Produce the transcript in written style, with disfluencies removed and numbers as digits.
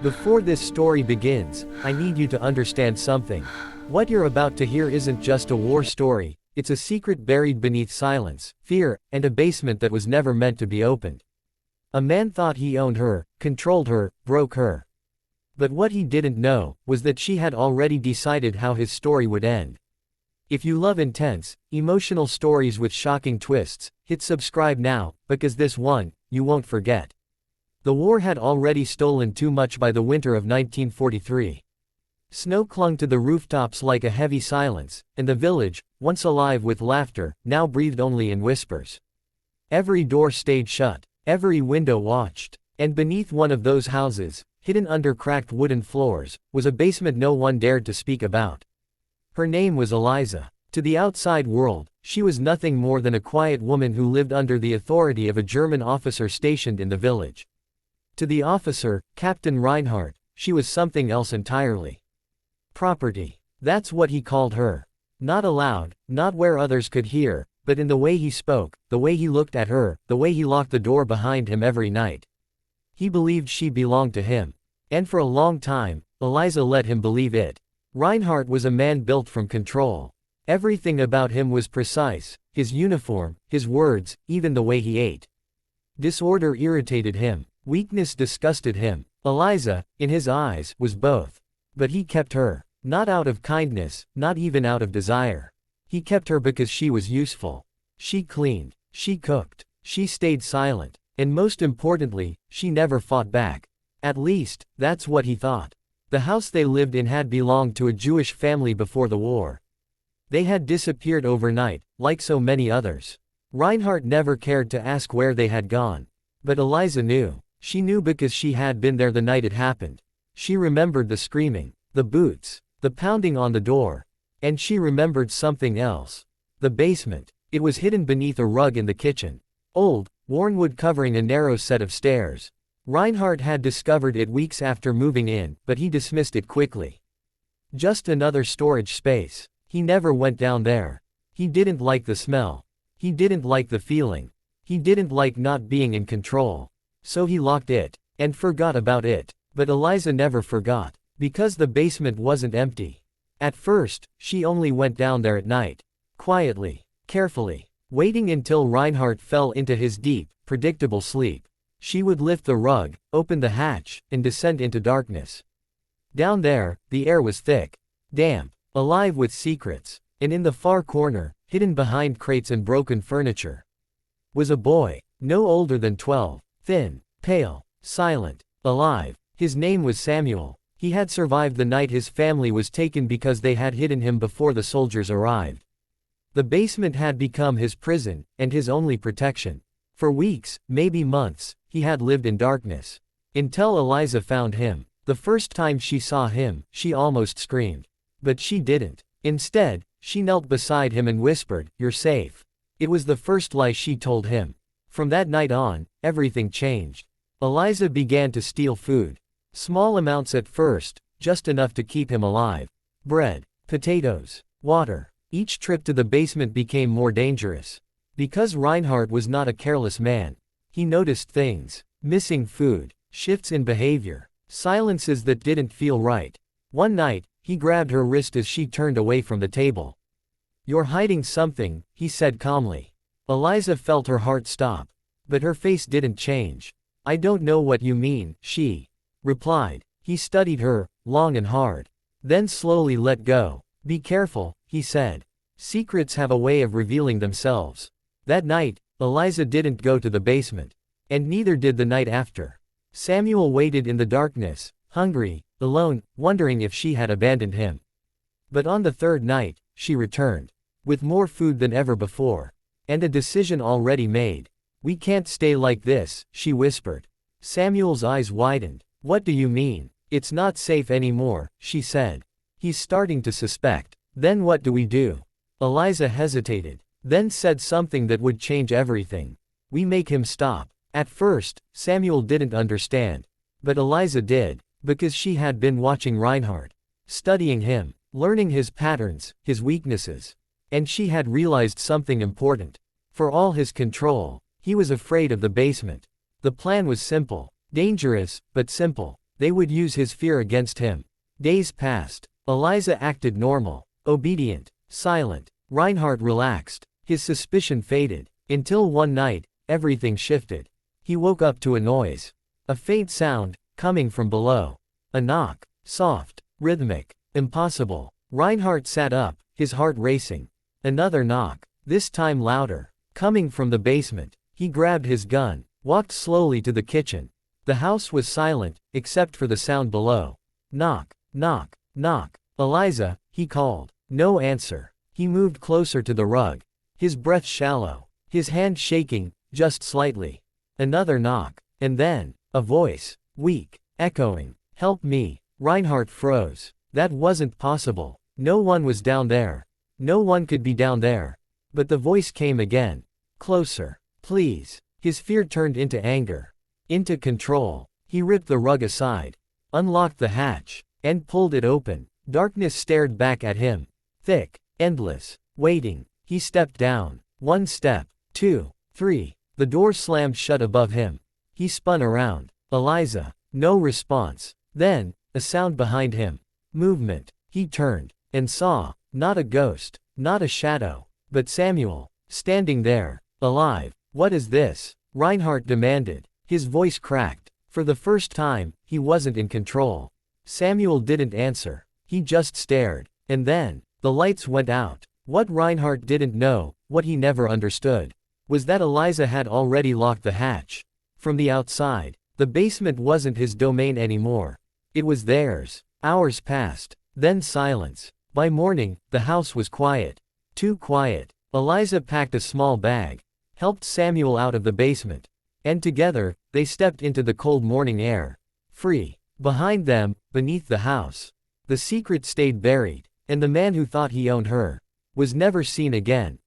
Before this story begins, I need you to understand something. What you're about to hear isn't just a war story, it's a secret buried beneath silence, fear, and a basement that was never meant to be opened. A man thought he owned her, controlled her, broke her. But what he didn't know was that she had already decided how his story would end. If you love intense, emotional stories with shocking twists, hit subscribe now, because this one, you won't forget. The war had already stolen too much by the winter of 1943. Snow clung to the rooftops like a heavy silence, and the village, once alive with laughter, now breathed only in whispers. Every door stayed shut, every window watched, and beneath one of those houses, hidden under cracked wooden floors, was a basement no one dared to speak about. Her name was Eliza. To the outside world, she was nothing more than a quiet woman who lived under the authority of a German officer stationed in the village. To the officer, Captain Reinhardt, she was something else entirely. Property. That's what he called her. Not aloud, not where others could hear, but in the way he spoke, the way he looked at her, the way he locked the door behind him every night. He believed she belonged to him. And for a long time, Eliza let him believe it. Reinhardt was a man built from control. Everything about him was precise, his uniform, his words, even the way he ate. Disorder irritated him. Weakness disgusted him. Eliza, in his eyes, was both. But he kept her. Not out of kindness, not even out of desire. He kept her because she was useful. She cleaned. She cooked. She stayed silent. And most importantly, she never fought back. At least, that's what he thought. The house they lived in had belonged to a Jewish family before the war. They had disappeared overnight, like so many others. Reinhardt never cared to ask where they had gone. But Eliza knew. She knew because she had been there the night it happened. She remembered the screaming, the boots, the pounding on the door. And she remembered something else. The basement. It was hidden beneath a rug in the kitchen. Old, worn wood covering a narrow set of stairs. Reinhardt had discovered it weeks after moving in, but he dismissed it quickly. Just another storage space. He never went down there. He didn't like the smell. He didn't like the feeling. He didn't like not being in control. So he locked it, and forgot about it. But Eliza never forgot, because the basement wasn't empty. At first, she only went down there at night. Quietly, carefully, waiting until Reinhardt fell into his deep, predictable sleep. She would lift the rug, open the hatch, and descend into darkness. Down there, the air was thick, damp, alive with secrets, and in the far corner, hidden behind crates and broken furniture, was a boy, no older than 12. Thin, pale, silent, alive. His name was Samuel. He had survived the night his family was taken because they had hidden him before the soldiers arrived. The basement had become his prison, and his only protection. For weeks, maybe months, he had lived in darkness. Until Eliza found him. The first time she saw him, she almost screamed. But she didn't. Instead, she knelt beside him and whispered, "You're safe." It was the first lie she told him. From that night on, everything changed. Eliza began to steal food. Small amounts at first, just enough to keep him alive. Bread, potatoes, water. Each trip to the basement became more dangerous. Because Reinhardt was not a careless man. He noticed things. Missing food, shifts in behavior, silences that didn't feel right. One night, he grabbed her wrist as she turned away from the table. "You're hiding something," he said calmly. Eliza felt her heart stop. But her face didn't change. "I don't know what you mean," she replied. He studied her, long and hard. Then slowly let go. "Be careful," he said. "Secrets have a way of revealing themselves." That night, Eliza didn't go to the basement. And neither did the night after. Samuel waited in the darkness, hungry, alone, wondering if she had abandoned him. But on the third night, she returned. With more food than ever before. And a decision already made. "We can't stay like this," she whispered. Samuel's eyes widened. "What do you mean?" "It's not safe anymore," she said. "He's starting to suspect." "Then what do we do?" Eliza hesitated. Then said something that would change everything. "We make him stop." At first, Samuel didn't understand. But Eliza did, because she had been watching Reinhardt. Studying him, learning his patterns, his weaknesses. And she had realized something important. For all his control, he was afraid of the basement. The plan was simple. Dangerous, but simple. They would use his fear against him. Days passed. Eliza acted normal, obedient, silent. Reinhardt relaxed. His suspicion faded. Until one night, everything shifted. He woke up to a noise. A faint sound, coming from below. A knock. Soft. Rhythmic. Impossible. Reinhardt sat up, his heart racing. Another knock. This time louder. Coming from the basement. He grabbed his gun, walked slowly to the kitchen. The house was silent, except for the sound below. Knock. Knock. Knock. Eliza, he called. No answer. He moved closer to the rug. His breath shallow. His hand shaking, just slightly. Another knock. And then, a voice. Weak. Echoing. Help me. Reinhardt froze. That wasn't possible. No one was down there. No one could be down there. But the voice came again. Closer. Please. His fear turned into anger. Into control. He ripped the rug aside. Unlocked the hatch. And pulled it open. Darkness stared back at him. Thick. Endless. Waiting. He stepped down. 1 step. 2. 3. The door slammed shut above him. He spun around. Eliza. No response. Then, a sound behind him. Movement. He turned. And saw. Not a ghost. Not a shadow. But Samuel. Standing there. Alive. What is this? Reinhardt demanded. His voice cracked. For the first time, he wasn't in control. Samuel didn't answer. He just stared. And then, the lights went out. What Reinhardt didn't know, what he never understood, was that Eliza had already locked the hatch. From the outside, the basement wasn't his domain anymore. It was theirs. Hours passed. Then silence. By morning, the house was quiet. Too quiet. Eliza packed a small bag, helped Samuel out of the basement, and together, they stepped into the cold morning air. Free. Behind them, beneath the house, the secret stayed buried, and the man who thought he owned her was never seen again.